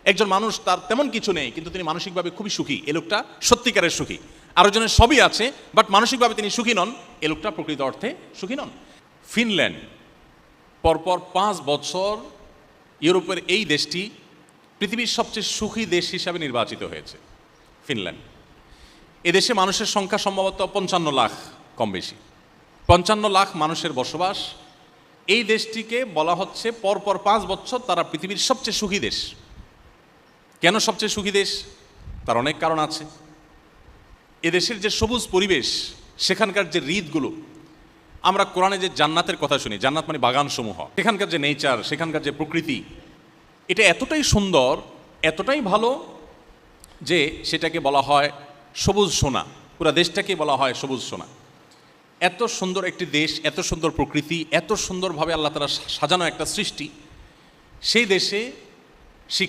একজন মানুষ তার তেমন কিছু নেই কিন্তু তিনি মানসিকভাবে খুবই সুখী, এ লোকটা সত্যিকারের সুখী। আরেকজনের সবই আছে বাট মানসিকভাবে তিনি সুখী নন, এ লোকটা প্রকৃত অর্থে সুখী নন। ফিনল্যান্ড পরপর 5 বছর ইউরোপের এই দেশটি পৃথিবীর সবচেয়ে সুখী দেশ হিসাবে নির্বাচিত হয়েছে। ফিনল্যান্ড, এদেশে মানুষের সংখ্যা সম্ভবত 55 লাখ, কম বেশি 55 লাখ মানুষের বসবাস। এই দেশটিকে বলা হচ্ছে পরপর 5 বছর তারা পৃথিবীর সবচেয়ে সুখী দেশ। কেন সবচেয়ে সুখী দেশ? তার অনেক কারণ আছে। এদেশের যে সবুজ পরিবেশ, সেখানকার যে হ্রদগুলো, আমরা কোরআনে যে জান্নাতের কথা শুনি, জান্নাত মানে বাগানসমূহ, সেখানকার যে নেচার, সেখানকার যে প্রকৃতি, এটা এতটাই সুন্দর, এতটাই ভালো যে সেটাকে বলা হয় সবুজ সোনা। পুরো দেশটাকে বলা হয় সবুজ সোনা। এত সুন্দর একটি দেশ, এত সুন্দর প্রকৃতি, এত সুন্দরভাবে আল্লাহ তাআলা সাজানো একটা সৃষ্টি, সেই দেশে শিক্ষা